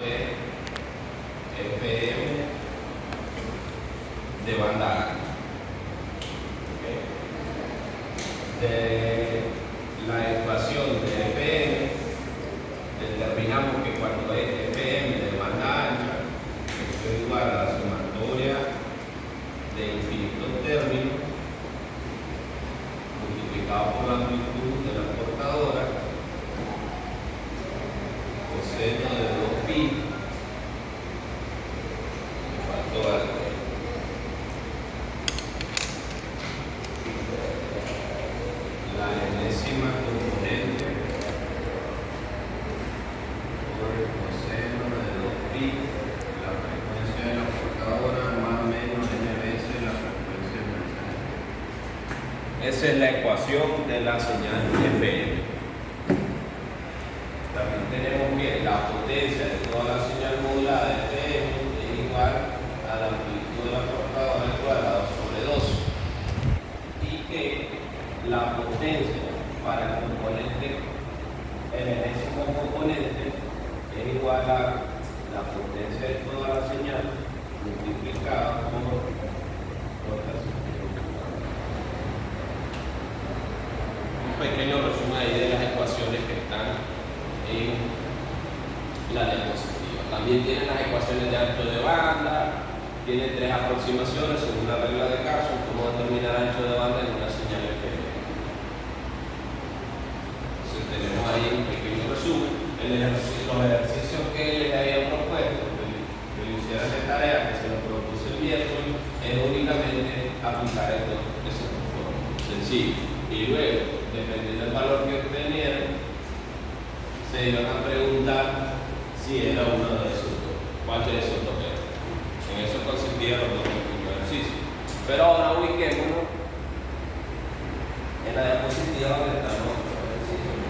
FM de banda ancha. ¿Okay? De la ecuación de FM determinamos que cuando es FM de banda ancha es igual a la sumatoria de infinitos términos multiplicado por la amplitud de la portadora coseno de 2pi igual a la enésima componente por el coseno de 2pi, la frecuencia de la portadora más o menos n veces la frecuencia del mensaje. Esa es la ecuación de la señal FM. También tenemos que la potencia de toda la señal modulada de FM es igual a la amplitud de la portadora al cuadrado sobre 2 y que la potencia para el componente, el enésimo componente, es igual a la potencia de toda la señal multiplicada por la señal. Un pequeño resumen ahí de las ecuaciones que están en la diapositiva. También tienen las ecuaciones de ancho de banda, tiene 3 aproximaciones según la regla de Carson, cómo determinar ancho de banda en una señal FM. Entonces tenemos ahí un pequeño resumen. Los ejercicios que les había propuesto, que le hicieran de tarea, que se lo propuse el miércoles, es únicamente aplicar esto de esa forma. Sencillo. Y luego, dependiendo del valor que obtenieran, se iban a preguntar si era uno de esos dos, cuál de esos dos era. En eso consistía los dos ejercicios. Pero ahora ubiquémonos en la diapositiva donde están los ejercicios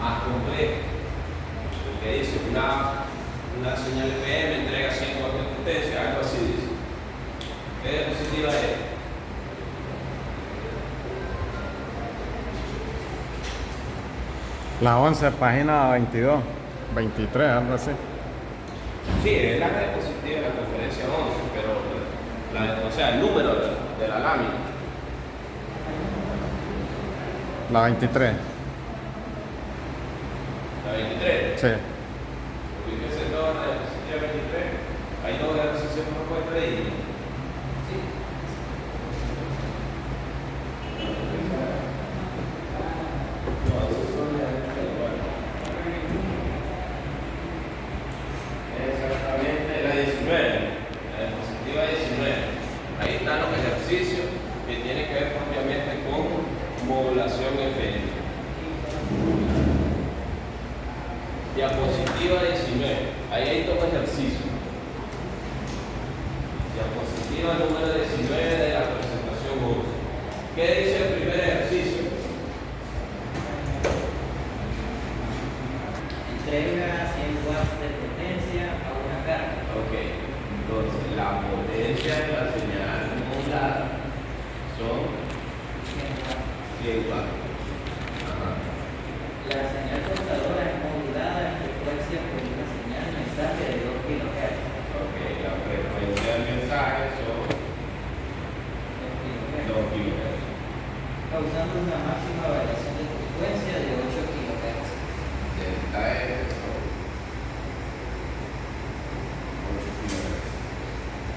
más complejos. Porque dice una señal FM entrega 100 watts de potencia, algo así dice. ¿Qué diapositiva es? La 11, página 22, 23, algo así. Sí, es la diapositiva de la conferencia 11, pero o sea, el número de la lámina. La 23. ¿La 23? Sí. Ubíquese toda la diapositiva 23. Hay dos ejercicios propuestos ahí. Sí. Exactamente, la 19, la diapositiva 19. Ahí están los ejercicios que tienen que ver propiamente con modulación FM. Diapositiva 19. Ahí hay dos ejercicios. Diapositiva número 19 de la presentación 11. ¿Qué dice el primer ejercicio? Entrega 100 watts de potencia a una carga. Ok, entonces la potencia de la señal modulada son 100 watts. Ajá. La señal portadora es modulada en frecuencia por una señal mensaje de 2 kHz. Ok, la frecuencia del mensaje son 2 kHz. Causando una máxima variación de frecuencia de 8 kHz. Delta S son 8 kHz.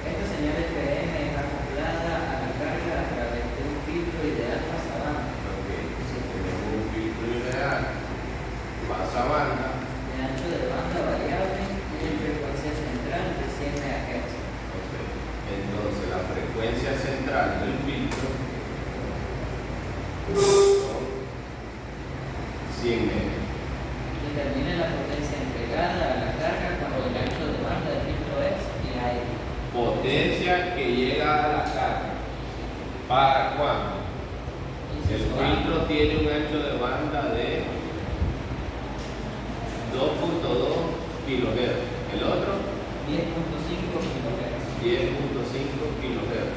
Esta señal FM es acoplada a la carga a través de un filtro ideal pasabanda Ok, entonces tenemos un filtro ideal, pasabanda. de ancho de banda variable y de frecuencia central de 100 MHz. Ok, entonces la frecuencia central del filtro son 100 MHz. Determine la potencia entregada a la carga cuando el ancho de banda del filtro es y Potencia que llega a la carga. ¿Para cuándo? El filtro tiene un ancho de banda de 2.2 kHz. El otro 10.5 kHz. 10.5 kHz.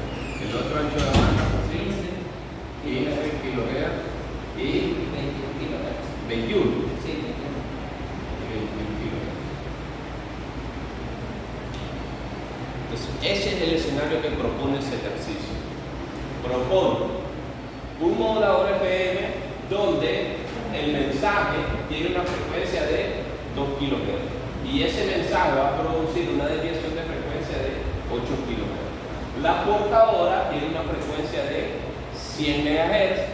El otro ancho de banda 15 kHz y 21 kHz. 21. Sí, 21. 21 kHz. Entonces, ese es el escenario que propone ese ejercicio. Propone un modulador FM donde el mensaje tiene una frecuencia de 2 kHz y ese mensaje va a producir una desviación de frecuencia de 8 kHz. La portadora tiene una frecuencia de 100 MHz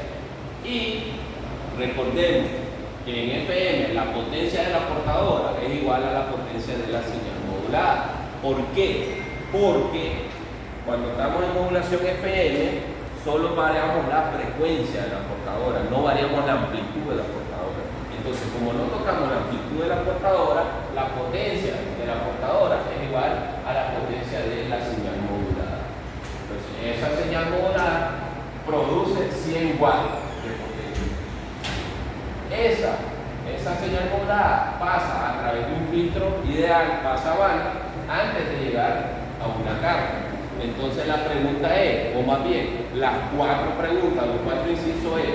y recordemos que en FM la potencia de la portadora es igual a la potencia de la señal modulada. ¿Por qué? Porque cuando estamos en modulación FM solo variamos la frecuencia de la portadora, no variamos la amplitud de la portadora. Entonces, como no tocamos la amplitud de la portadora, la potencia de la portadora es igual a la potencia de la señal modulada. Entonces, esa señal modulada produce 100 watts de potencia. Esa señal modulada pasa a través de un filtro ideal pasabanda antes de llegar a una carga. Entonces la pregunta es, o más bien, las 4 preguntas, los 4 incisos es,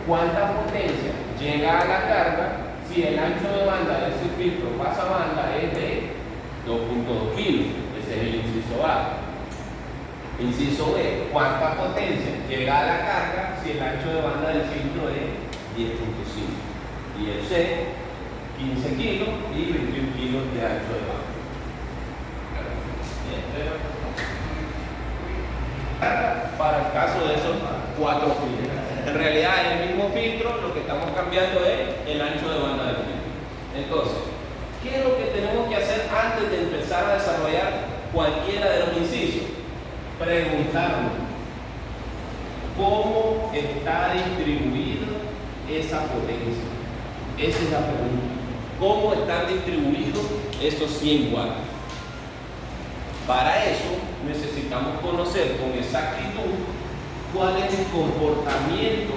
¿cuánta potencia llega a la carga si el ancho de banda de ese filtro pasabanda es de 2.2 kilos? Ese es el inciso A. Inciso B, ¿cuánta potencia llega a la carga si el ancho de banda del filtro es 10.5? Y el C, 15 kilos y 21 kilos de ancho de banda. Para el caso de esos 4 filtros. En realidad, en el mismo filtro, lo que estamos cambiando es el ancho de banda del filtro. Entonces, ¿qué es lo que tenemos que hacer antes de empezar a desarrollar cualquiera de los incisos? Preguntarnos cómo está distribuida esa potencia. Esa es la pregunta. ¿Cómo están distribuidos esos 100 watts? Para eso necesitamos conocer con exactitud cuál es el comportamiento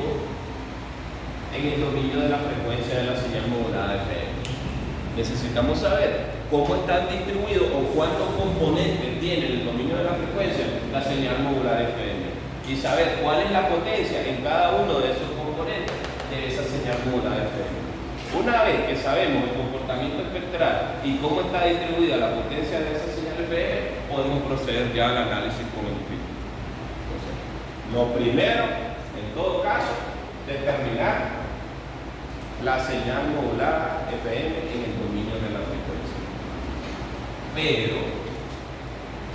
en el dominio de la frecuencia de la señal modulada FM. Necesitamos saber cómo están distribuidos o cuántos componentes tiene el dominio de la frecuencia la señal modulada FM y saber cuál es la potencia en cada uno de esos componentes de esa señal modulada FM. Una vez que sabemos el comportamiento espectral y cómo está distribuida la potencia de esa señal FM, podemos proceder ya al análisis con el filtro. Entonces, lo primero, en todo caso, determinar la señal modulada FM en el dominio de la frecuencia. Pero,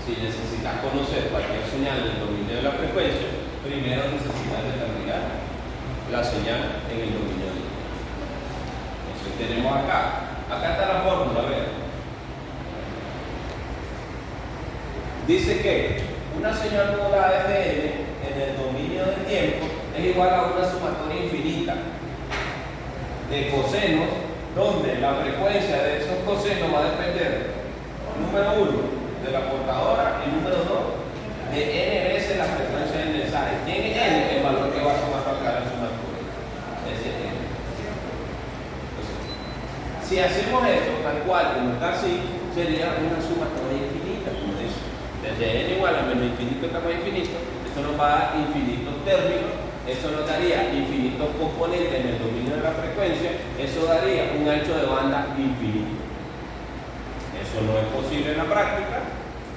si necesitas conocer cualquier señal del dominio de la frecuencia, primero necesitas determinar la señal en el dominio de la frecuencia. Tenemos acá está la fórmula, a ver. Dice que una señal modulada FM en el dominio del tiempo es igual a una sumatoria infinita de cosenos, donde la frecuencia de esos cosenos va a depender, número 1, de la portadora y número 2, de n veces la frecuencia del mensaje. ¿Quién es n? El valor que va a tomar para cada sumatoria. Ese es n. Si hacemos esto, tal cual, como está así, sería una sumatoria infinita, como dice. Desde n igual a menos infinito hasta más infinito, eso nos va a dar infinitos términos, eso nos daría infinitos componentes en el dominio de la frecuencia, eso daría un ancho de banda infinito. Eso no es posible en la práctica,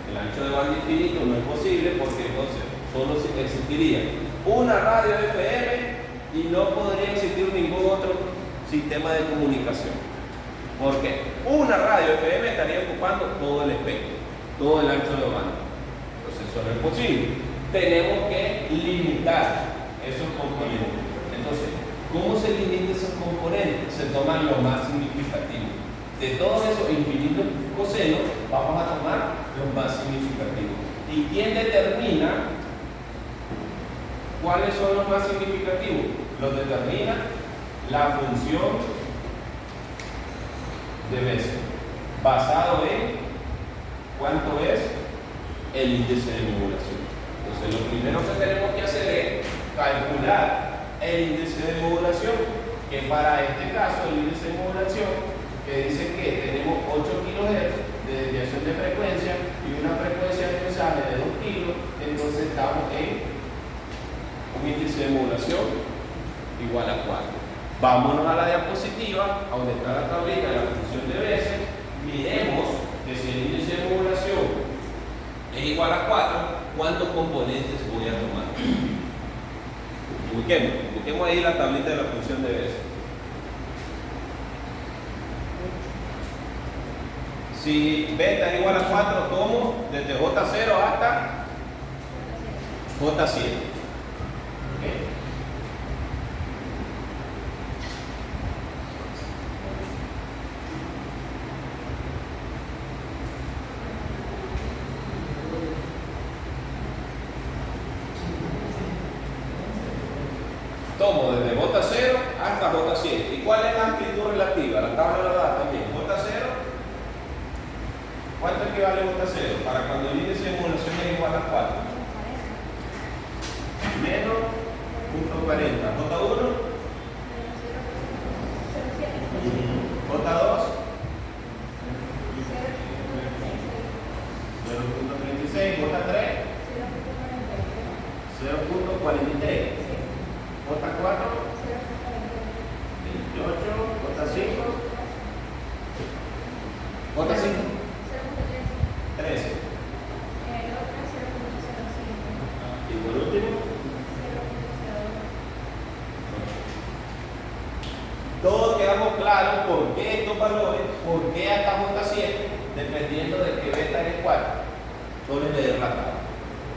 el ancho de banda infinito no es posible porque entonces solo existiría una radio FM y no podría existir ningún otro sistema de comunicación. Porque una radio FM estaría ocupando todo el espectro, todo el ancho de banda. Entonces eso no es posible. Tenemos que limitar esos componentes. Entonces, ¿cómo se limitan esos componentes? Se toman los más significativos. De todos esos infinitos cosenos, vamos a tomar los más significativos. ¿Y quién determina cuáles son los más significativos? Los determina la función de veces, basado en cuánto es el índice de modulación. Entonces, lo primero que tenemos que hacer es calcular el índice de modulación, que para este caso el índice de modulación, que dice que tenemos 8 kHz de desviación de frecuencia y una frecuencia de mensaje de 2 kilos, entonces estamos en un índice de modulación igual a 4. Vámonos a la diapositiva, a donde está la tablita de la función de veces, miremos que si el índice de modulación es componentes voy a tomar? Busquemos ahí la tablita de la función de base. Si beta es igual a 4, tomo desde J0 hasta J7. ¿Okay? Tomo desde J0 hasta J7. ¿Y cuál es la amplitud relativa? La tabla la da también. J0. ¿Cuánto equivale a J0? Para cuando el índice de emulación es igual a 4. Menos 0.40. J1. J2. 0.36. J3. 0.43. J4, 28, J5, J5, 13. Y por último, todos quedamos claros por qué estos valores, por qué hasta J7, dependiendo de que beta es 4. Solo es leer la tabla.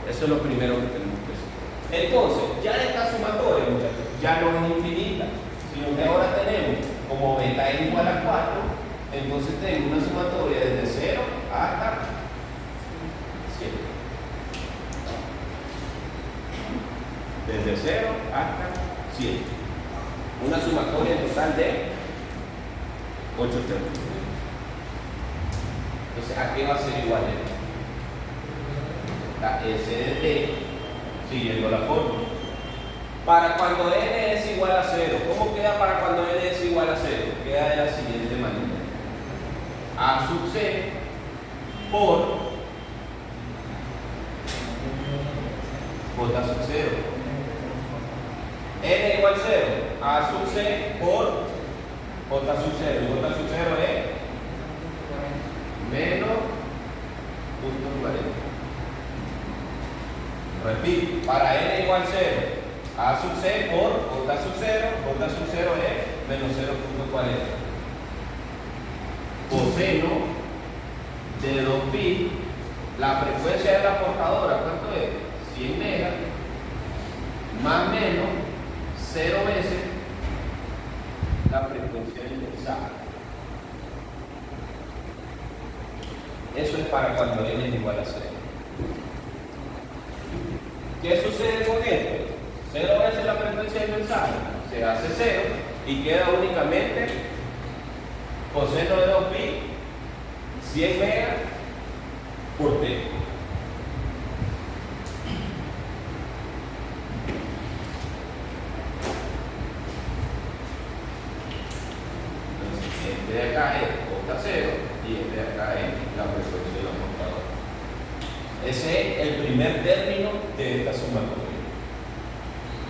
Eso es lo primero que tenemos que hacer. Entonces, ya esta sumatoria, muchachos, ya no es infinita, sino que ahora tenemos, como beta es igual a 4, entonces tengo una sumatoria desde 0 hasta 7. Desde 0 hasta 7. Una sumatoria total de 8 términos. Entonces, ¿a qué va a ser igual esto? La S de T, siguiendo la fórmula. Para cuando n es igual a 0, ¿cómo queda para cuando n es igual a 0? Queda de la siguiente manera. A sub c por j sub 0. N igual 0. A sub c por j sub 0. Y j sub 0 es menos 0.40. Repito, para n igual 0, a sub c por j sub 0, j sub 0 es menos 0.40. Coseno de 2pi, la frecuencia de la portadora, ¿cuánto es? 100 megas, más o menos 0 veces la frecuencia del mensaje. Eso es para cuando n es igual a 0. ¿Qué sucede con esto? 0 veces la frecuencia del mensaje, se hace 0 y queda únicamente coseno de 2pi 100 megas por t. Entonces, este de acá es j0 y este de acá es la frecuencia de la portadora. Ese es el primer término de esta sumatoria.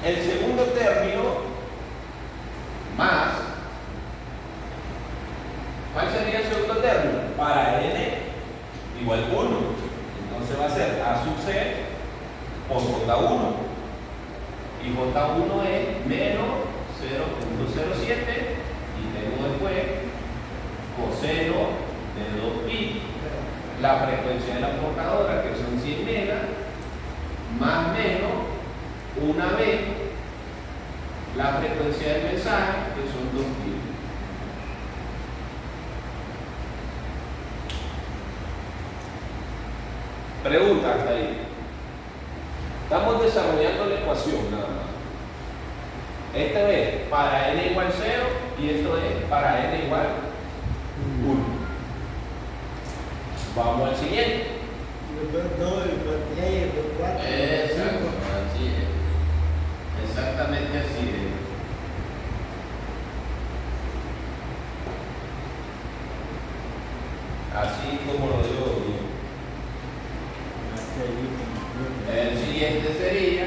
El segundo término más, ¿cuál sería el segundo término? Para n igual 1. Entonces va a ser a sub c por j1. Y j1 es menos 0.07. Y tengo después coseno de 2pi, la frecuencia de la portadora, que son 100 megas, más o menos una vez la frecuencia del mensaje, que son 2pi. Pregunta hasta ahí. Estamos desarrollando la ecuación nada más. Esta es para n igual 0 y esto es para n igual 1. Vamos al siguiente. Exacto, así es. Exactamente así es. Así como lo digo yo. El siguiente sería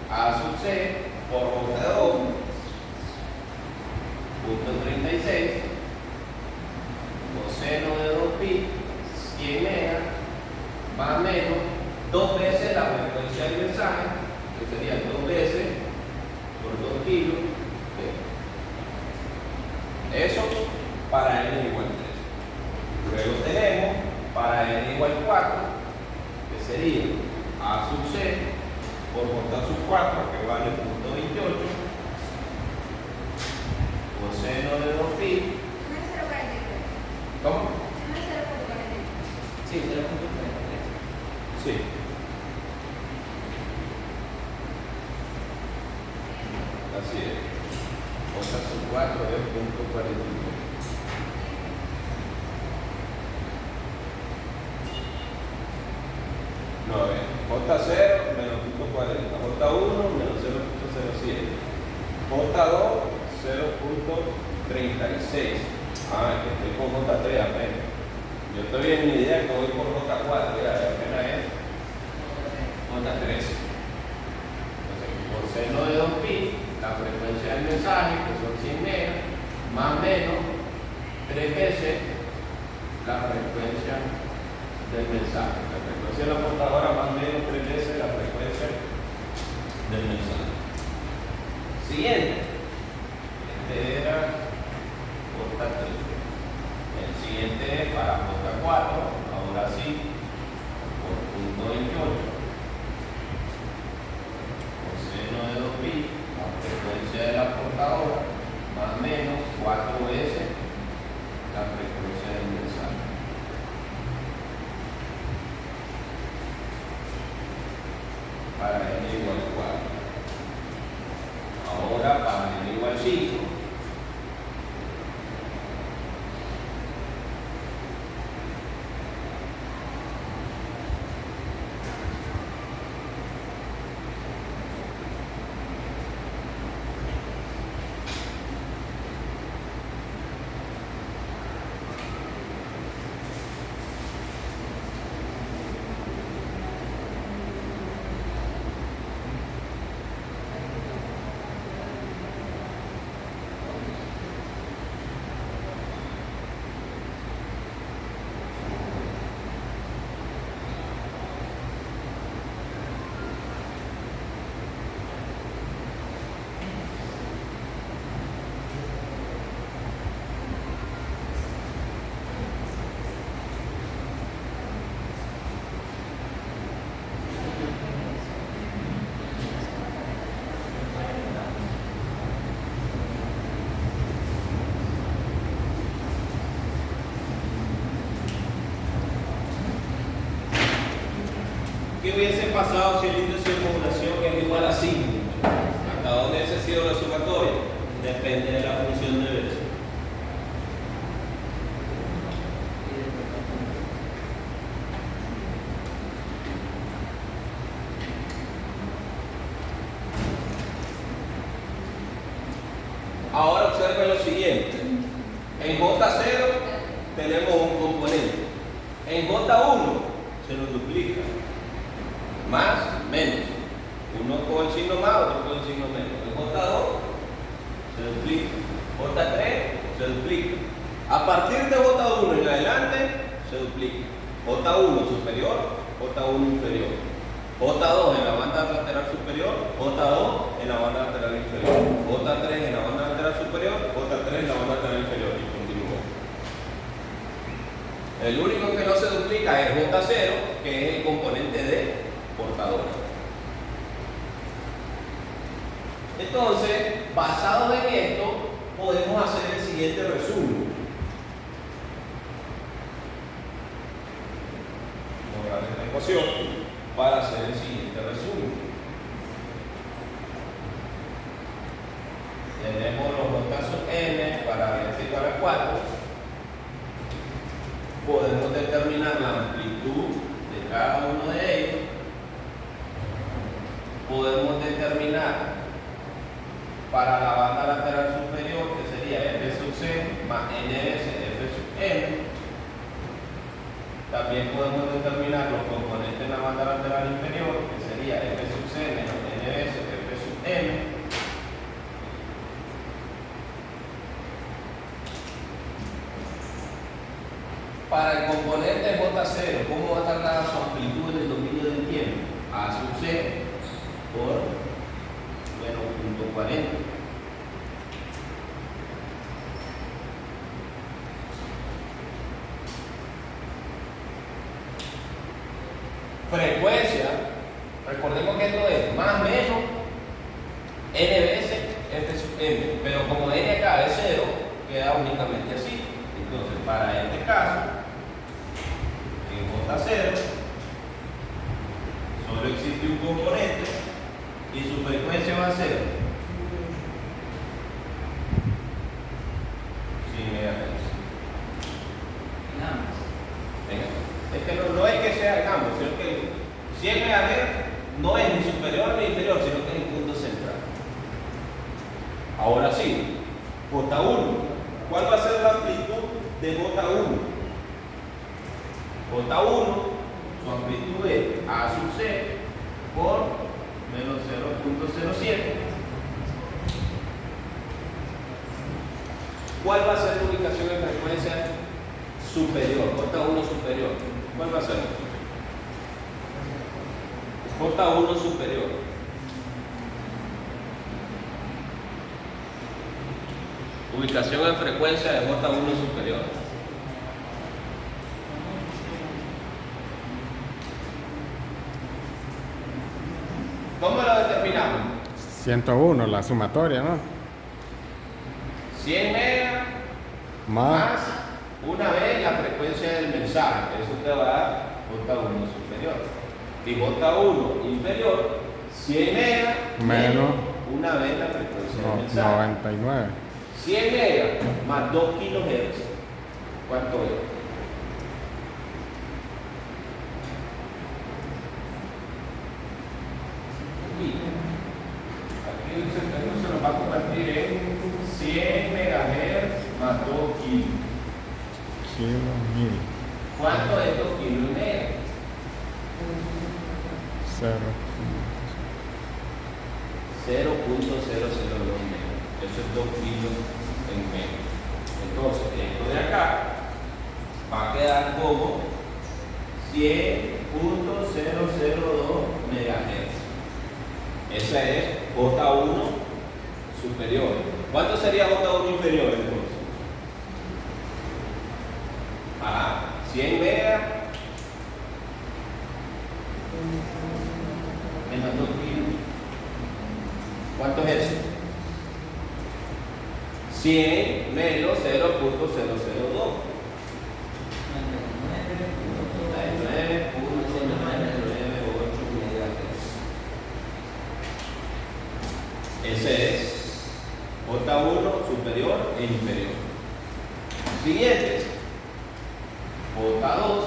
a sub c por j2 punto 36 coseno de 2pi 100 megas más o menos 2 veces la frecuencia del kilos. Eso para n igual 3. Luego tenemos para n igual 4, que sería a sub c por j sub 4, que vale 0.28, coseno de 2pi. ¿Cómo? Sí, 0.43. Sí. Así es. J sub 4 es 0.49. No, J0 menos 0.40, J1 menos 0.07, J2 0.36. Ah, es que estoy con J3 apenas. Yo estoy en mi idea que voy por J4, ya apenas es J3. Entonces, por seno de 2pi, la frecuencia del mensaje, que son 100 megas, más o menos 3 veces la frecuencia del mensaje. La frecuencia de la portadora más o menos 3 veces la frecuencia del mensaje. Siguiente. Este era J3. El siguiente es para J4. Ahora sí, por 0.28. Coseno de 2pi, la frecuencia de la portadora, más o menos 4 veces la frecuencia del mensaje. Para n igual 4. Ahora para n igual 5. ¿Qué hubiese pasado si el índice de modulación es igual a 5? ¿Hasta dónde ese ha sido la sumatoria? Depende de la función de Bessel. Ahora observen lo siguiente. En J0 tenemos un componente. En J1 se nos duplica. Más, menos. Uno con el signo más, otro con el signo menos. En J2 se duplica. J3 se duplica. A partir de J1 en adelante se duplica. J1 superior, J1 inferior. J2 en la banda lateral superior, J2 en la banda lateral inferior. J3 en la banda lateral superior, J3 en la banda lateral inferior. Y continúa. El único que no se duplica es J0, que es el componente de portadora. Entonces, basados en esto, podemos hacer el siguiente resumen. Borrar esta ecuación para hacer el siguiente resumen. Tenemos los casos n para n igual a 4. Podemos determinar la amplitud de cada uno de ellos. Podemos determinar para la banda lateral superior, que sería f sub c más n veces f sub n. También podemos determinar los componentes en la banda lateral inferior, que sería f sub c menos n veces f sub n. Para el componente J0, ¿cómo va a estar dada su amplitud en el dominio del tiempo? A sub c por menos 0.40. frecuencia, recordemos que esto es más menos n veces f sub m, pero como n acá es 0, queda únicamente así. Entonces, para este caso, en J0, solo existe un componente y su frecuencia va a ser 100 MHz. Nada más. Venga, es que no es que sea el cambio, sino que 100 MHz no es ni superior ni inferior, sino que es el punto central. Ahora sí, J1. ¿Cuál va a ser la amplitud de J1? J1, su amplitud es A sub C por menos 0.07. ¿Cuál va a ser la ubicación en frecuencia superior? J1 superior. ¿Cuál va a ser? J1 superior. Ubicación en frecuencia de J1 superior. ¿Cómo lo determinamos? 101, la sumatoria, ¿no? 100 megas Más. más una vez la frecuencia del mensaje. Eso te va a dar J1 superior. Y J1 inferior, 100 megas Menos. una vez la frecuencia del No, mensaje. 99. 100 megas más 2 kilohertz. ¿Cuánto es? Aquí esto se nos va a convertir en 100 megahertz más 2 kilos. Kilo, mil. ¿Cuánto es 2 kilos en megas? 0. 0.002 megas. Eso es 2 kilos en megas. Entonces, esto de acá va a quedar como 100.002 megahertz. Ese es J1 superior. ¿Cuánto sería J1 inferior entonces? 100 megas menos 2 kilos. ¿Cuánto es eso? 100 menos 0.002. 99.998 megahertz. Ese es J1 superior e inferior. Siguiente, J2.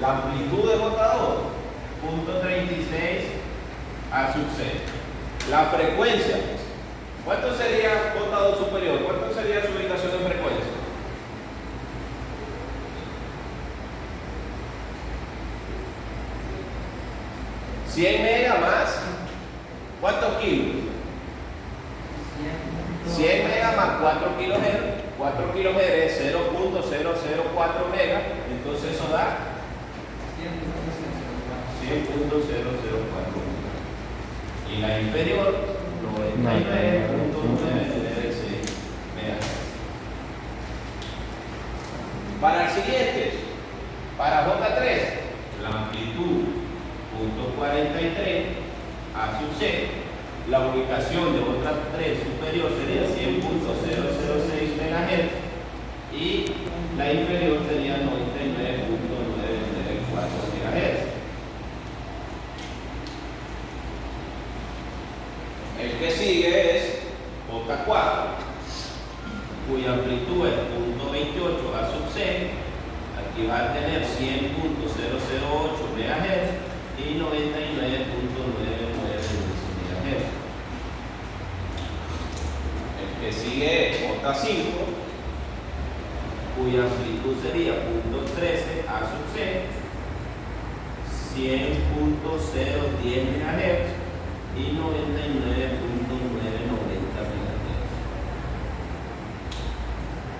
La amplitud de J2, 0.36 a sub C. La frecuencia, ¿cuánto sería J2 superior? ¿Cuánto sería su ubicación en frecuencia? ¿100 megas más? ¿Cuántos kilos? 100 megas más 4 kilohertz. 4 kilohertz es 0.004 megas. Entonces eso da 100.004. Y la inferior, 99.996 megas. Para el siguiente, para J3, la amplitud 0.43 a sub C, la ubicación de J3 superior sería 100.006 MHz y la inferior sería 99.994 MHz. El que sigue es J4, cuya amplitud es 0.28 a sub C. Aquí va a tener 100.008 MHz y 99.99 MHz. El que sigue es J5, cuya amplitud sería 0.13 a sub C, 100.010 MHz y 99.990 MHz.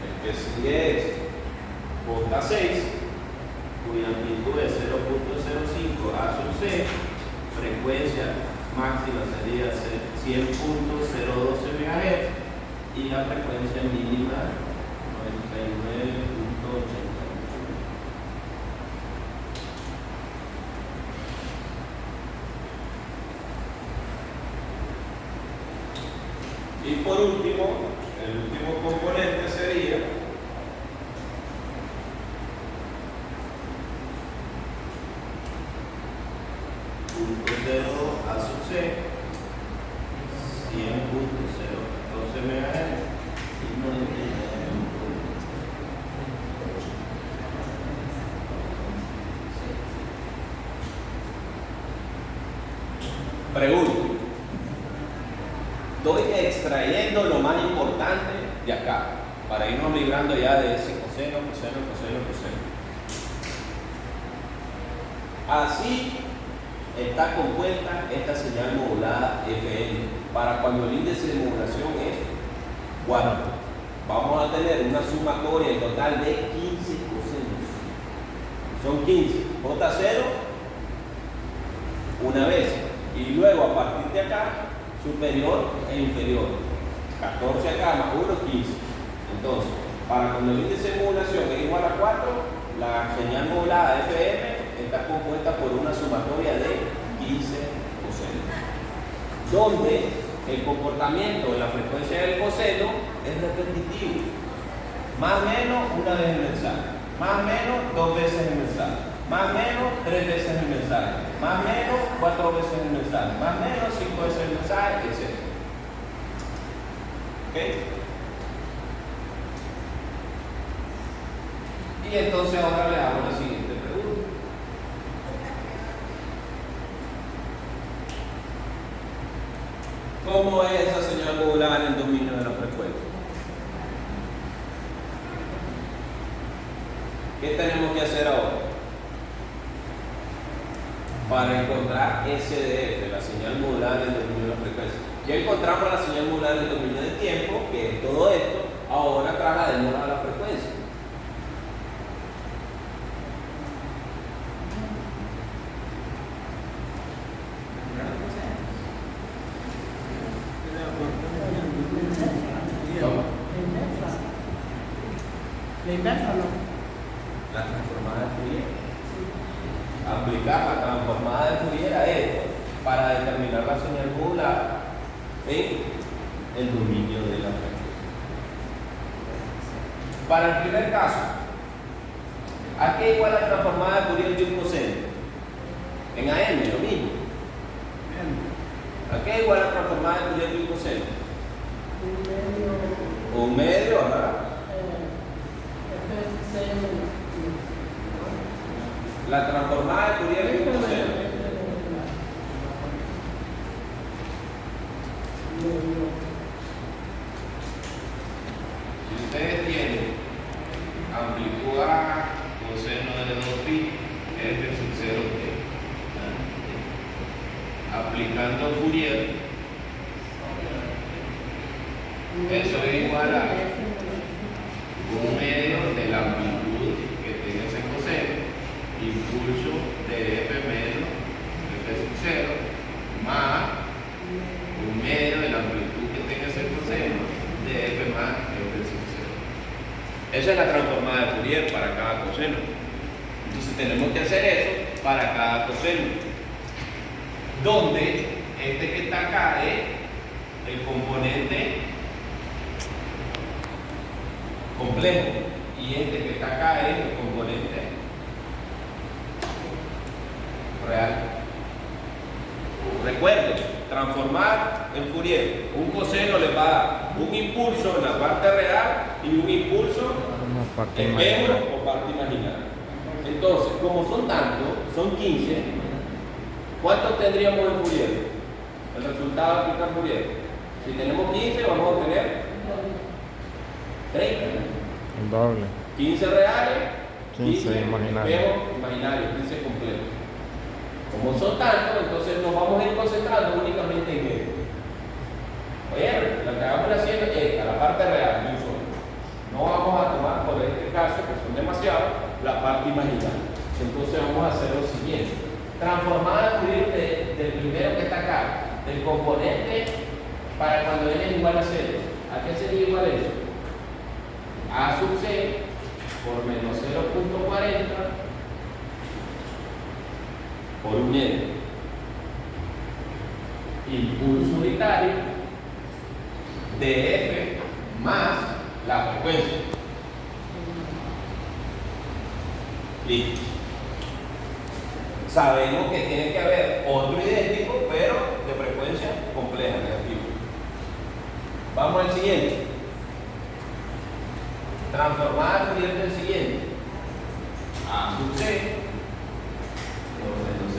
El que sigue es J6, cuya amplitud es 0.05 a sub C, frecuencia máxima sería 100.012 MHz y la frecuencia mínima 99.88. por último, el último componente sería punto 0 A sub C 100.014 MHz y 99. Pregunta. Estoy extrayendo lo más importante de acá para irnos librando ya de ese coseno, coseno, coseno, coseno. Así está compuesta esta señal modulada FM para cuando el índice de modulación es 4. Vamos a tener una sumatoria en total de 15 cosenos. Son 15. J0 una vez. Y luego a partir de acá, superior e inferior. 14 acá más 1, 15. Entonces, para cuando el índice de modulación es igual a 4, la señal modulada FM está compuesta por una sumatoria de 15 cosenos, donde el comportamiento de la frecuencia del coseno es repetitivo. Más o menos una vez el mensaje, más o menos 2 veces el mensaje, más o menos 3 veces el mensaje, más o menos 4 veces el mensaje, más o menos 5 veces el mensaje, etc. ¿Ok? Y entonces ahora le hago la siguiente pregunta. ¿Cómo es esa señal modulada en el dominio de la frecuencia? ¿Qué tenemos que hacer ahora? Para encontrar SDF, la señal modulada en el dominio de la frecuencia. Ya encontramos la señal modulada en el dominio del tiempo, que es todo esto. Ahora trasladémosla a la frecuencia. ¿La inversa o no? La transformada de Fourier. Aplicar la transformada de Fourier a esto para determinar la señal modulada en el dominio de la frecuencia. Para el primer caso, ¿a qué igual la transformada de Fourier de un coseno? En AM, lo mismo. ¿A qué igual la transformada de Fourier de un coseno? Un medio, ¿verdad? La transformada de Fourier de un coseno. Si ustedes tienen amplitud A, coseno de 2pi, f sub 0t. Aplicando Fourier, eso es igual a un medio de la amplitud que tenga ese coseno, impulso de f medio f sub 0 más un medio de la amplitud que tenga ese coseno de f más f sub 0. Esa es la transformada de Fourier para cada coseno. Entonces tenemos que hacer eso para cada coseno, donde este que está acá es el componente complejo y este que está acá es el componente real. Recuerden, transformar en Fourier, un coseno le va a dar un impulso en la parte real y un impulso en medio o parte imaginaria. Entonces, como son tantos, son 15, ¿cuántos tendríamos en Fourier? El resultado de aplicar Fourier. Si tenemos 15, vamos a obtener 30. El doble. 15 reales, 15 imaginarios. Imaginarios, 15 completos. Como son tantos, entonces nos vamos a ir concentrando únicamente en esto. Oye, lo que vamos haciendo es esta, la parte real de un solo. No vamos a tomar, por este caso, que son demasiados, la parte imaginaria. Entonces vamos a hacer lo siguiente. Transformar del primero que está acá, del componente para cuando n es igual a 0. ¿A qué sería igual eso? A sub c por menos 0.40 por un n. Impulso unitario de F más la frecuencia. Listo. Sabemos que tiene que haber otro idéntico, pero de frecuencia compleja, negativa. Vamos al siguiente. Transformar el Fourier del siguiente. A sub C por menos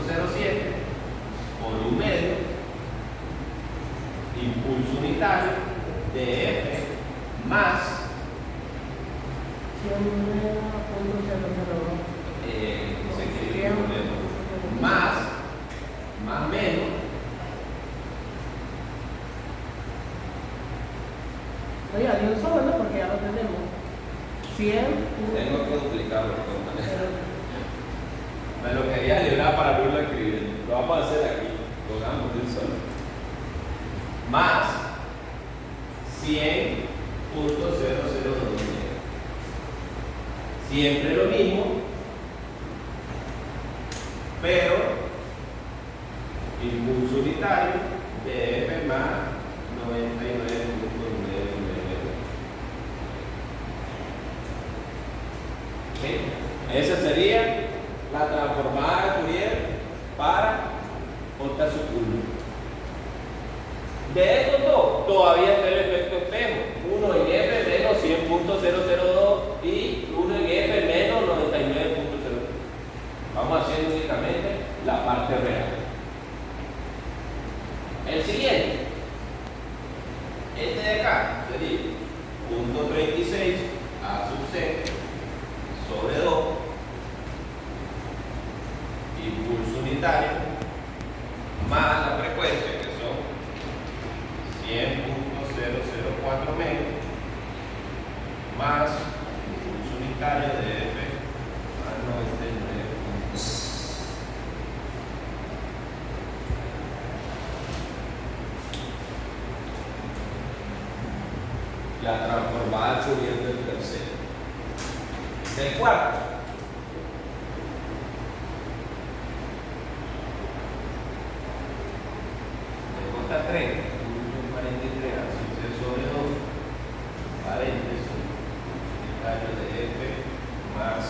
0.07 por un medio impulso unitario de F más 100.002. no sé qué es el problema. Más menos Oiga, de un solo, ¿no? Porque ya lo tenemos. 100. tengo que duplicarlo de todas maneras. Me lo quería librar para no lo escribir. Lo vamos a hacer aquí. Lo hagamos de un solo. Más 100.002. Siempre lo mismo, pero impulso unitario de F más 99.999. ¿Sí? Esa sería la transformada de Fourier para J sub 1. De estos dos, todavía está el efecto espejo. Uno en F menos 100.002 y uno en F menos 99.02. Vamos haciendo únicamente la parte real. El siguiente, este de acá, sería 0.36 A sub C sobre 2, impulso unitario, más la frecuencia, que son 100.004 medios, más impulso unitario de F más 99. La transformada Fourier del tercero. Del cuarto. De consta 3, 1.43 así se sobre 2, paréntesis, unitario de F más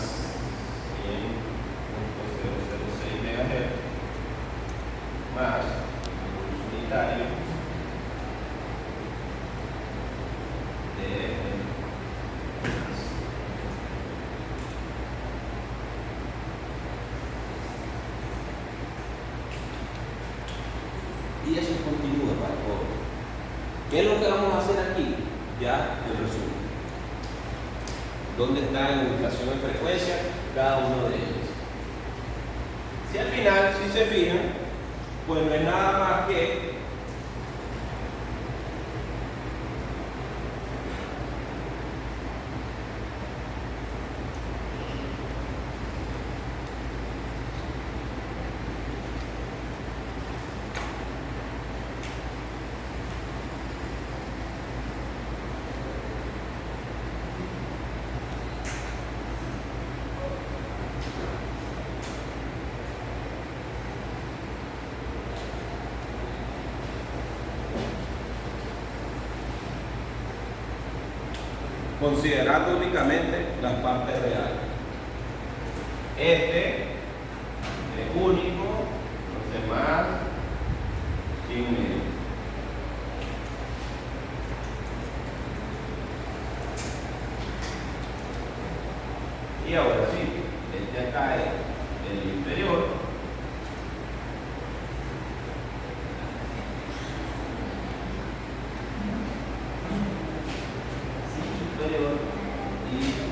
100.006 MHz, más impulso unitario de F más. Y eso continúa para todo. ¿Qué es lo que vamos a hacer aquí? Ya el resumen. ¿Dónde está en ubicación de frecuencia cada uno de ellos? Si al final, si se fijan, pues no es nada más que considerando únicamente las partes reales. Este es único, los demás sin medio. Y ahora sí, este acá es el inferior. Superior y inferior.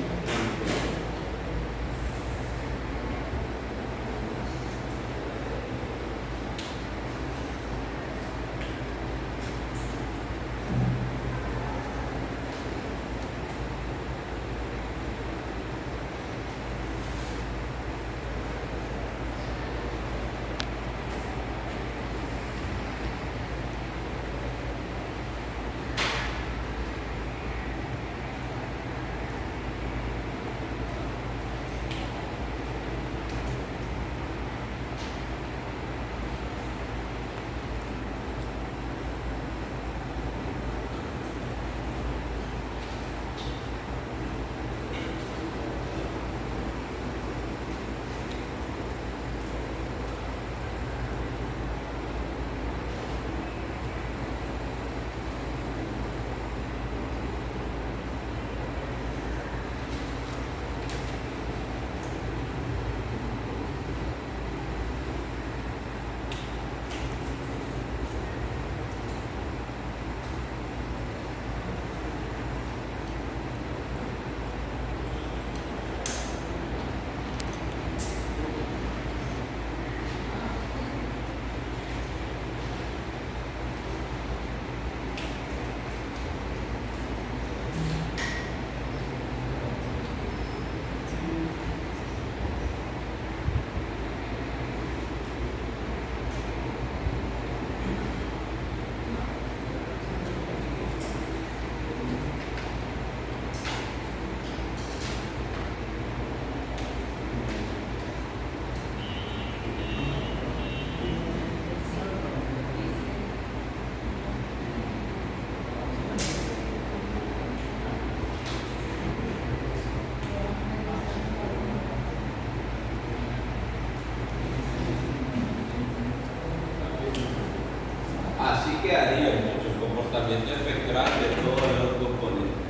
comportamiento espectral de todos los componentes.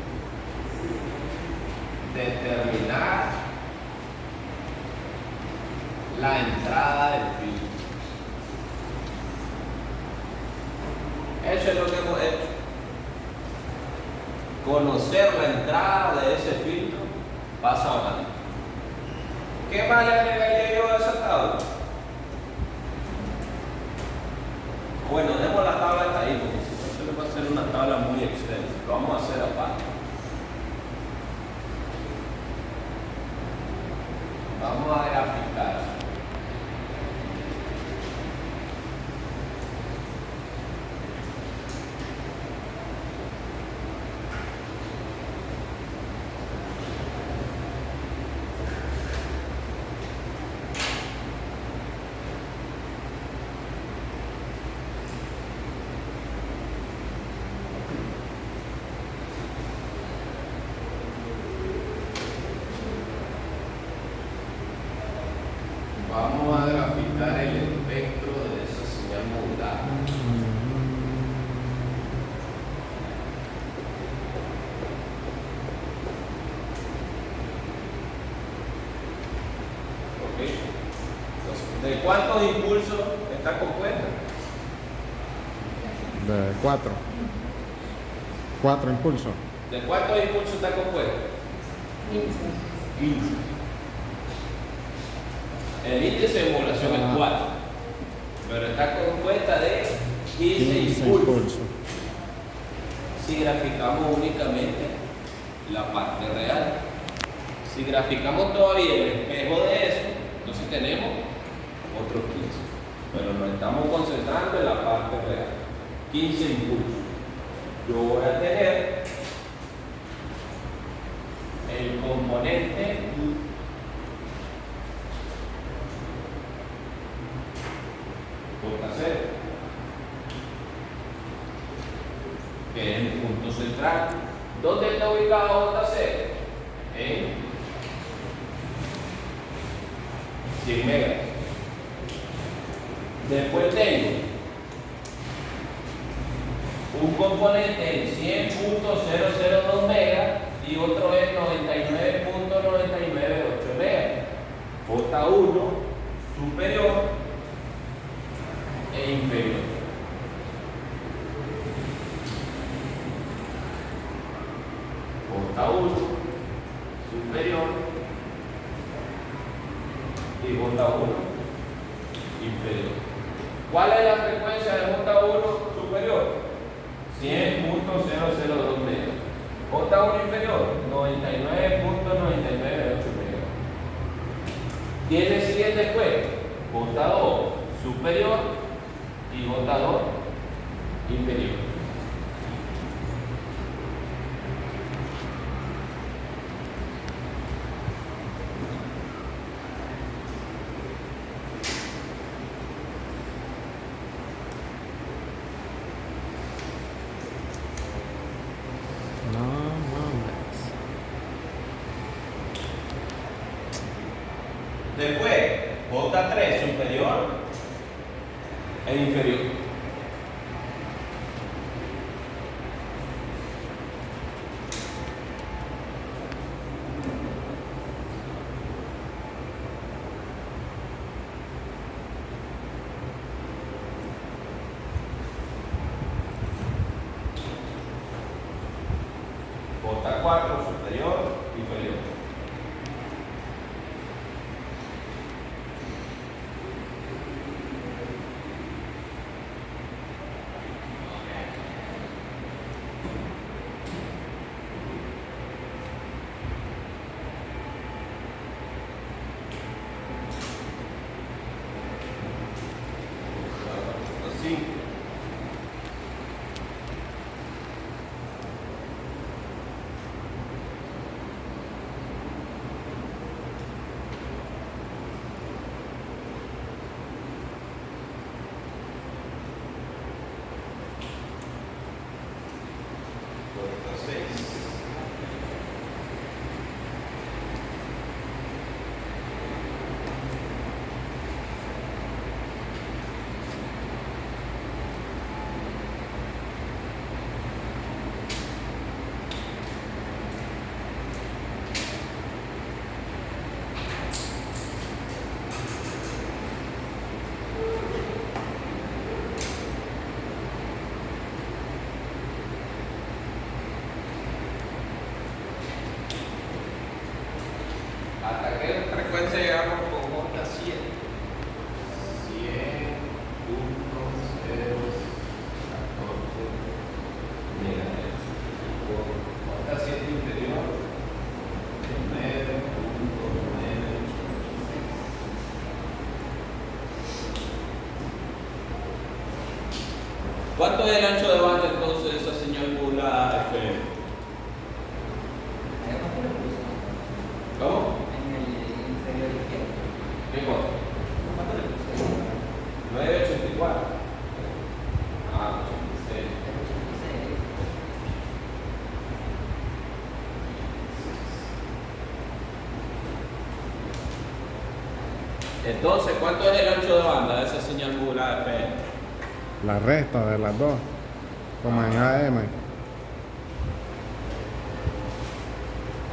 Determinar la entrada del filtro. Eso es lo que hemos hecho. Conocer la entrada de ese filtro paso a mano. ¿Qué más le agregaría yo a esa tabla? Bueno, demos la tabla hasta ahí, porque si no se le va a hacer una tabla muy extensa. Lo vamos a hacer aparte. Vamos a graficar. Vamos a graficar el espectro de esa señal modulada. Ok. Entonces, ¿de cuántos impulsos está compuesta? De 4. 4 impulsos. ¿De cuántos impulsos está compuesta? 15. El índice de modulación es 4, pero está compuesta de 15 impulsos. Si graficamos únicamente la parte real, si graficamos todavía el espejo de eso, entonces tenemos otros 15, pero nos estamos concentrando en la parte real. 15 impulsos. Yo voy a tener el componente JC, que es el punto central. ¿Dónde está ubicado JC? En 100 megas. Después tengo un componente en 100.002 megas y otro en 99.998 megas. J1 superior e inferior. J1 superior y J1 inferior. ¿Cuál es la frecuencia de J1 superior? 100.002 megas. J1 inferior, 99.998 megas. ¿Quiénes siguen después? J2 superior y J2 inferior. No mames. Después, J3 superior e inferior. J4 superior, inferior. ¿Hasta qué frecuencia llegamos con J7? 100.014 MHz. J7 inferior, 9.986. ¿Cuánto es el ancho de banda entonces de esa señal modulada FM? Además, ¿qué lo puso? ¿Cómo? En el inferior izquierdo. ¿Qué cosa? ¿Cuánto le puse? 984. Ah, 86. El 86. Entonces, ¿cuánto es el ancho de banda de esa señal modulada FM? La resta de las dos, como en AM.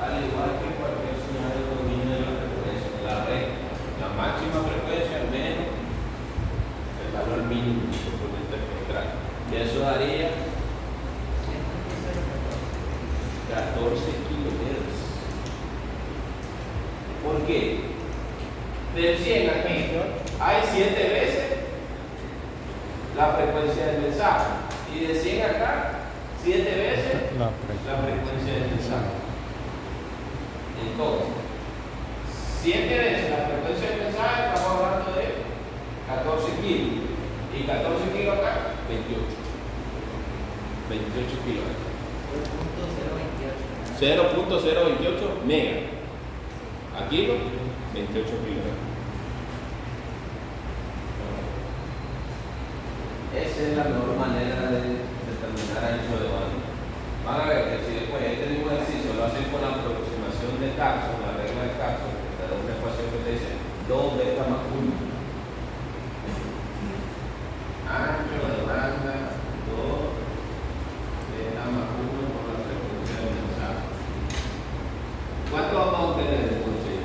Al igual que cualquier señal de dominio de la frecuencia, la red, la máxima frecuencia al menos el valor mínimo de componente espectral. Y eso daría 14 kHz. ¿Por qué? Del 100 aquí hay 7 veces la frecuencia del mensaje. Y de 100 acá, 7 veces La la frecuencia del mensaje. Entonces, 7 veces la frecuencia del mensaje, estamos hablando de 14 kilos. Y 14 kilos acá, 28. 28 kilos. 0.028 mega. A kilo, 28 kilos. Esa es la mejor manera de determinar ancho de banda. Van a ver que si después este mismo ejercicio lo hacen con la aproximación de Carson, la regla de Carson, que te da una ecuación que te dice 2 beta más 1. Ancho de banda, 2 beta más 1 por la frecuencia del mensaje. ¿Cuánto vamos a obtener entonces?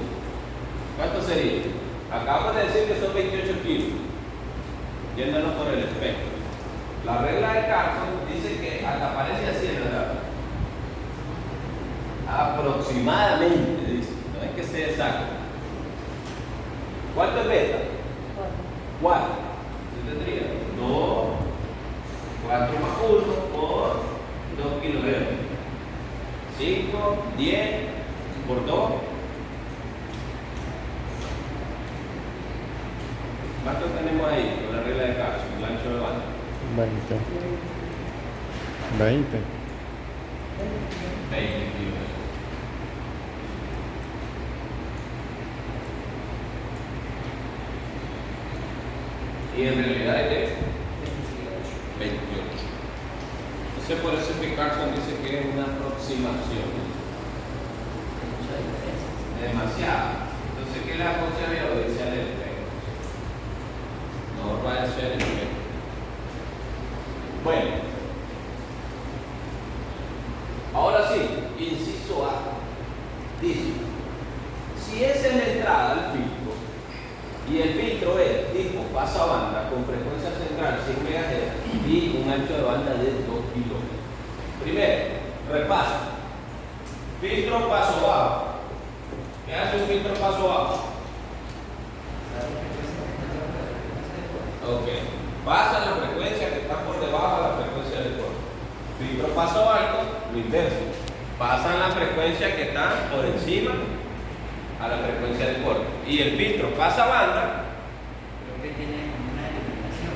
¿Cuánto sería? Acabamos de decir que son 28 kilos. Yéndonos por el espectro. La regla de Carson dice que hasta parece así, ¿verdad? Aproximadamente, dice. No es que sea exacto. ¿Cuánto es beta? 4. ¿Se tendría? 2. 4 más 1 por 2 kilohertz. 5, 10 por 2. ¿Cuánto tenemos ahí con la regla de Carson, el ancho de banda? 20. 20 kilómetros. Y en realidad es de 28. Entonces por eso es que Carson dice que es una aproximación. Demasiado. Entonces, ¿qué le aconseja? Dice al efecto. No va a ser el efecto. Bueno. Ahora sí, inciso A. Dice, si esa es la entrada al filtro y el filtro es tipo pasabanda con frecuencia central 100 MHz y un ancho de banda de 2 km. Primero, repaso. Filtro paso bajo. ¿Qué hace un filtro paso bajo? Ok. Pasa la frecuencia que está por debajo de la frecuencia del corte. Filtro paso alto, lo inverso. Pasan la frecuencia que está por encima a la frecuencia del corte. Y el filtro pasa banda. Creo que tiene una eliminación.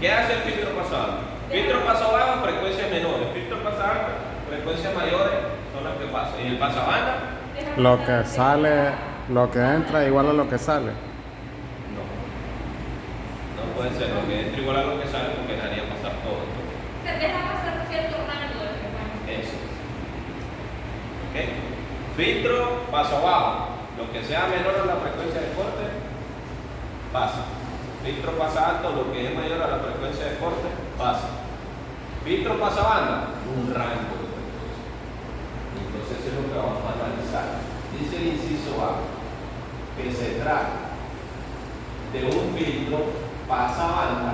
¿Qué hace el filtro paso alto? Filtro paso bajo, frecuencias menores. Filtro paso alto, frecuencias mayores son las que pasan. Y el paso banda, Lo que sale, lo que entra igual a lo que sale. no. No puede ser lo que entra igual a lo que sale porque dejaría pasar todo. Se deja pasar cierto rango de frecuencia. Eso. ¿Ok? Filtro paso bajo. Lo que sea menor a la frecuencia de corte, pasa. Filtro pasa alto, lo que es mayor a la frecuencia de corte, pasa. Filtro pasa banda, un rango de frecuencia. Entonces eso es lo que vamos a analizar. Dice el inciso A que se trata de un filtro pasa banda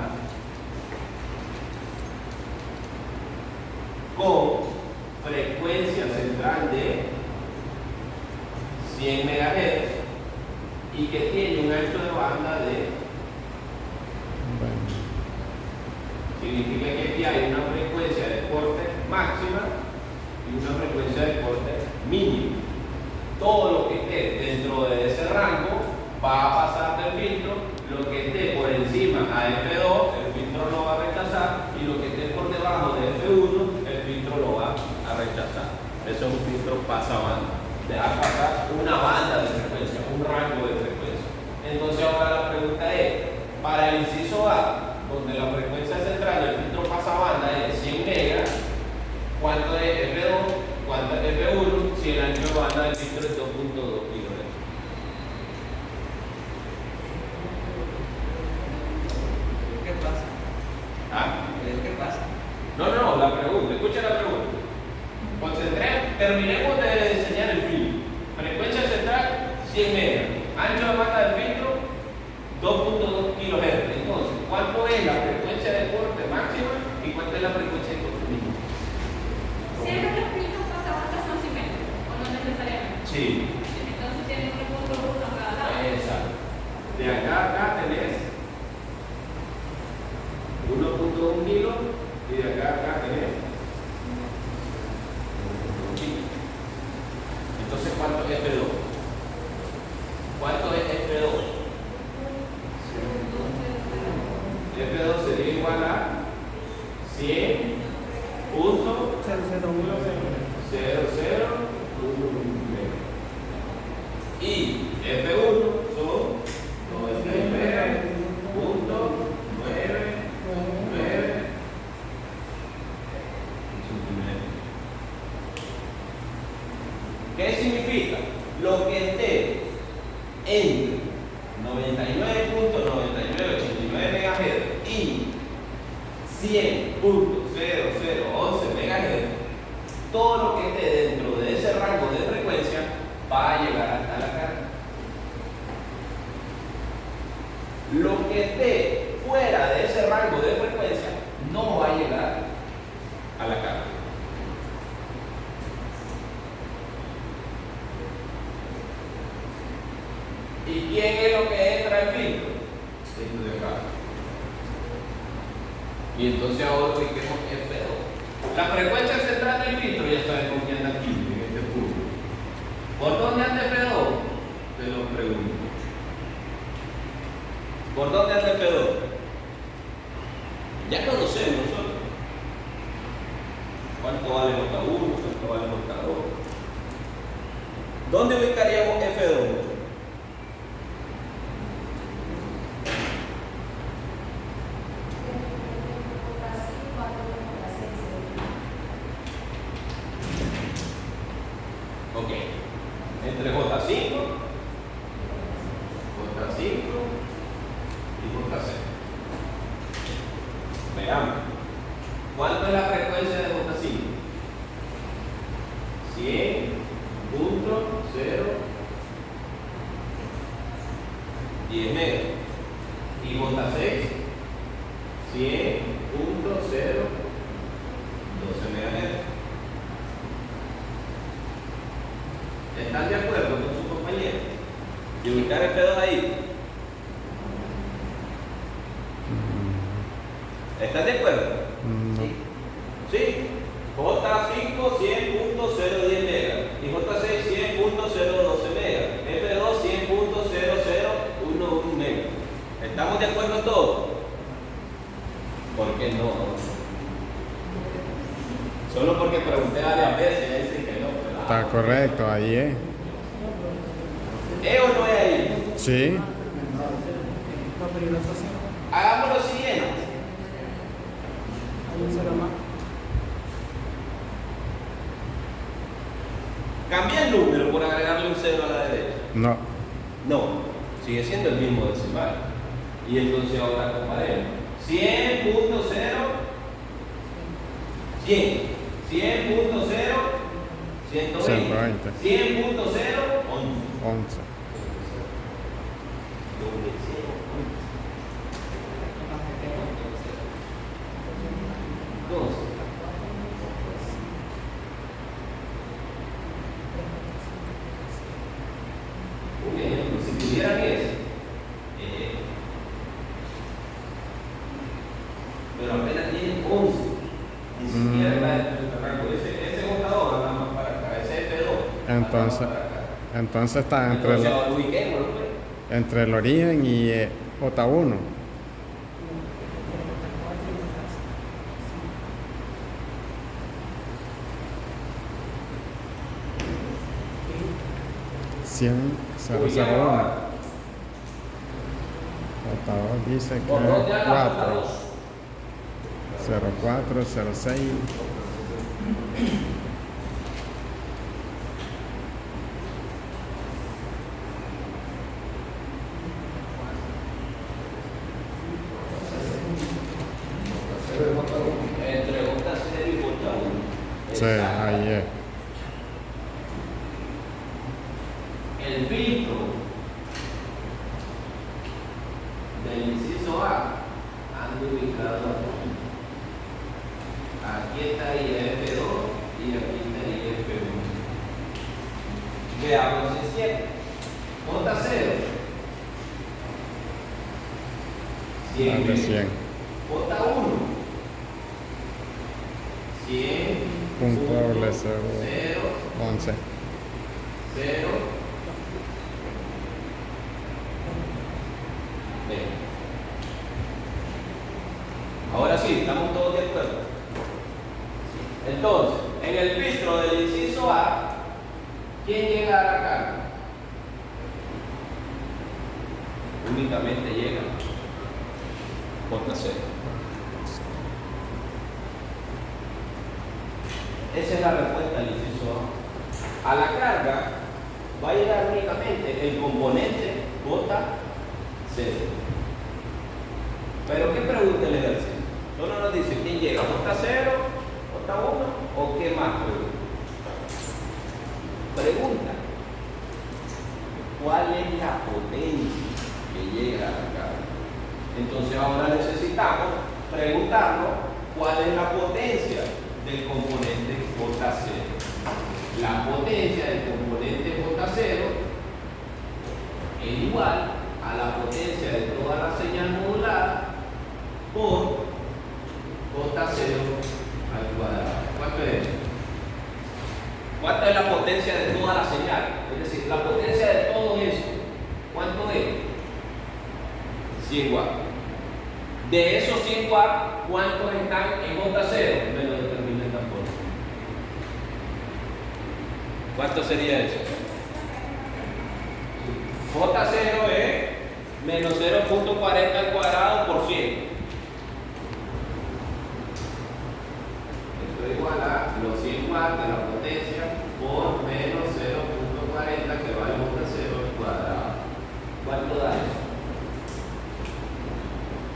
con frecuencia central de 100 MHz y que tiene un ancho de banda de, significa que aquí hay una frecuencia de corte máxima y una frecuencia de corte mínima. Todo lo que esté dentro de ese rango va a pasar del filtro, lo que esté por encima a F2, el filtro lo va a rechazar, y lo que esté por debajo de F1, el filtro lo va a rechazar. Eso es un filtro pasabanda, dejar pasar una banda de frecuencia, un rango de frecuencia. Entonces ahora la pregunta es, para el inciso A, donde la frecuencia central del filtro pasabanda es 100 megas, ¿cuánto es F2? ¿Cuánto es F1? Si el ancho de banda del filtro es 2.2 kHz. ¿Qué pasa? ¿Ah? ¿Qué pasa? No, la pregunta, escucha la pregunta. Terminemos de diseñar el filtro. Frecuencia central 100 megas, ancho de banda del filtro 2.2 kHz. Entonces, ¿cuánto es la frecuencia de corte máxima y cuánto es la frecuencia de corte mínima? Siempre los filtros pasabandas son simétricos, o no necesariamente. Sí. Entonces tiene 1.1 a cada lado. Exacto. De acá a acá tenés 1.1 kilo y de acá a acá tenés 1.1 kilo. Entonces, ¿cuánto es F2? ¿Cuánto es F2? F2 sería igual a 100 punto 0011 y F1 son 99.99 ¿Qué significa? Lo que esté entre 99.9989 MHz y 100.0011 MHz, todo lo que esté dentro de ese rango de frecuencia va a llegar hasta la carga. Lo que esté fuera de ese rango de frecuencia no va a llegar a la carga. ¿Y quién es lo que entra al filtro? Esto de acá. Y entonces ahora ubiquemos F2. La frecuencia central del filtro ya sabemos que anda aquí, en este punto. ¿Por dónde anda F2? Te lo pregunto. ¿Por dónde anda F2? Ya conocemos nosotros. ¿Cuánto vale J1? ¿Cuánto vale J2? ¿Dónde ubicaríamos F2? Ok, entre J5 y J6. Veamos. ¿Cuánto es la frecuencia de J5? 100.010 megas. Y J6, 100.012 megahertz. ¿Están de acuerdo con sus compañeros? ¿Y ubicar F2 ahí? ¿Están de acuerdo? No. ¿Sí? J5 100.010 megas y J6 100.012 megas. F2 100.0011 megas. ¿Estamos de acuerdo todos? ¿Por qué no? Solo porque pregunté varias veces y ahí dicen que no. Está correcto, ahí es. ¿Es o no es ahí? Sí. Hagamos lo siguiente. Cambia el número por agregarle un 0 a la derecha. No. No, sigue siendo el mismo decimal. Y entonces ahora comparemos. 100.0, 100, 100.0, 120, 100.0, 11. 11. entonces está Entonces ahora ubiquémoslo, pues. entre el origen y J1. Ubiquémoslo 100,001. ahora. J2 dice que ¿Por dónde anda la ruta 4. 2? 04, 06. Entre J0 y J1. Sí, ahí es. El filtro del inciso A anda ubicado aquí. Aquí está IF2 y aquí está IF1. Veamos si es cierto. J0. 100. De 100. J1. 100. Punto doble 0, 0. 11. 0. Bien. Ahora sí, estamos todos de acuerdo. Entonces, en el filtro del inciso A, ¿quién llega a la carga? Únicamente llega J0. Esa es la respuesta del inciso A. A la carga va a llegar únicamente el componente J0. Pero ¿qué pregunta el ejercicio? Solo nos dice quién llega, J0, J1 o qué más pregunta. Pregunta, ¿cuál es la potencia que llega a la carga? Entonces ahora necesitamos preguntarnos cuál es la potencia del componente J0. La potencia del componente J0 es igual a la potencia de toda la señal modulada por J0 al cuadrado. ¿Cuánto es eso? ¿Cuánto es la potencia de toda la señal? Es decir, la potencia de todo eso. ¿Cuánto es? 100 watts. De esos 100 watts, ¿cuántos están en J0? Me lo determina esta forma. ¿Cuánto sería eso? J0 es menos 0.40 al cuadrado por 100. Esto es igual a los 100 watts de la potencia por menos 0.40 que vale J0 al cuadrado. ¿Cuánto da eso?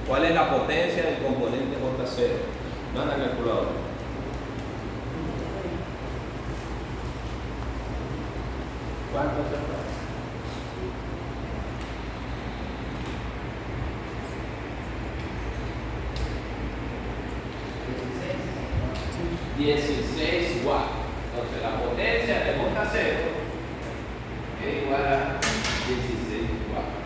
¿Cuál es la potencia del componente J0? Manda calculadora. ¿Cuánto se da? ¿16? 16 watts. Entonces la potencia de J0 es igual a 16 watts.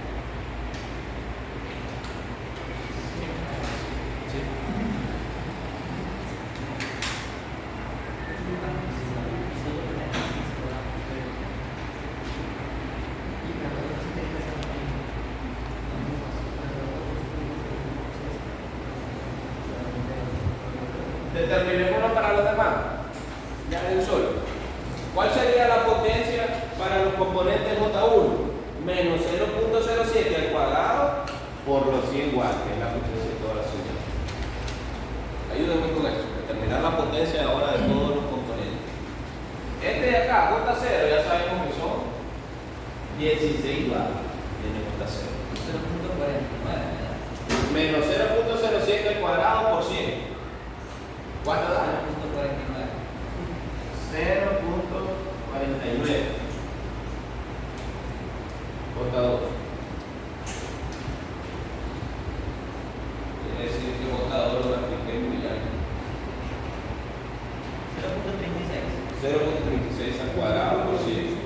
Determinémoslo para los demás. Ya en solo. ¿Cuál sería la potencia para los componentes J1? Menos 0.07 al cuadrado por los 100 watts, que es la potencia de toda la señal. Ayúdenme con eso. Determinar la potencia ahora de todos los componentes. Este de acá, J0, ya sabemos que son 16 watts. Tiene J0. 0.49. Menos 0.07 al cuadrado por 100. ¿Cuánto da? 0.49. J2. Quiere decir que J2 lo apliqué muy alto. 0.36 al cuadrado por 100.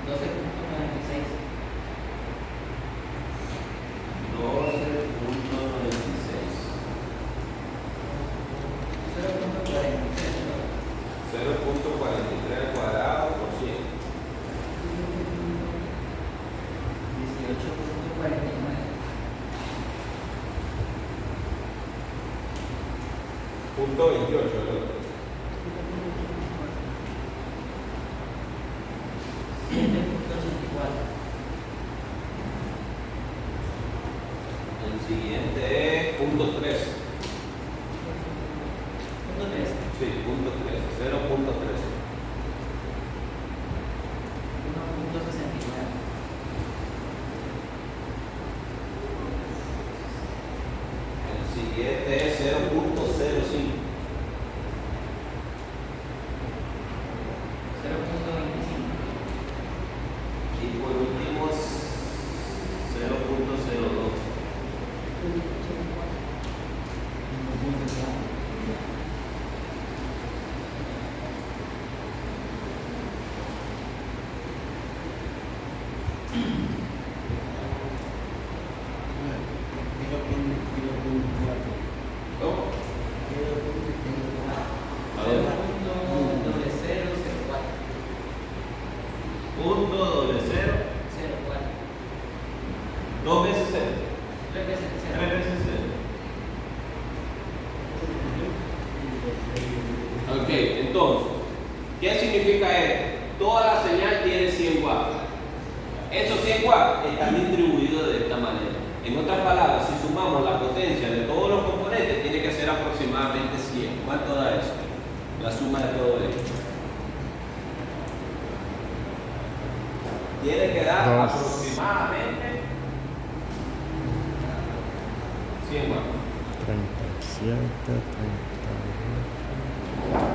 12.96. 12.96. 0.46. punto 28, ¿verdad? 7.84. El siguiente es punto 13. Punto 13. Sí, punto 13, 0.13. 1.69. El siguiente es 0.05. 0.25. Y por último, 0.02. 1.4. ¿Cómo? A ver. 0.0004. Punto doble cero, 04. 2 veces 0, 3 veces 3 0. veces 0. Ok, entonces, ¿qué significa esto? Toda la señal tiene 100 watts. Esos 100 watts están distribuidos de esta manera. En otras palabras, si sumamos la potencia de todos los componentes, tiene que ser aproximadamente 100. ¿Cuánto da eso? La suma de todo esto. Tiene que dar Dos. aproximadamente 100 watts. 37, 31.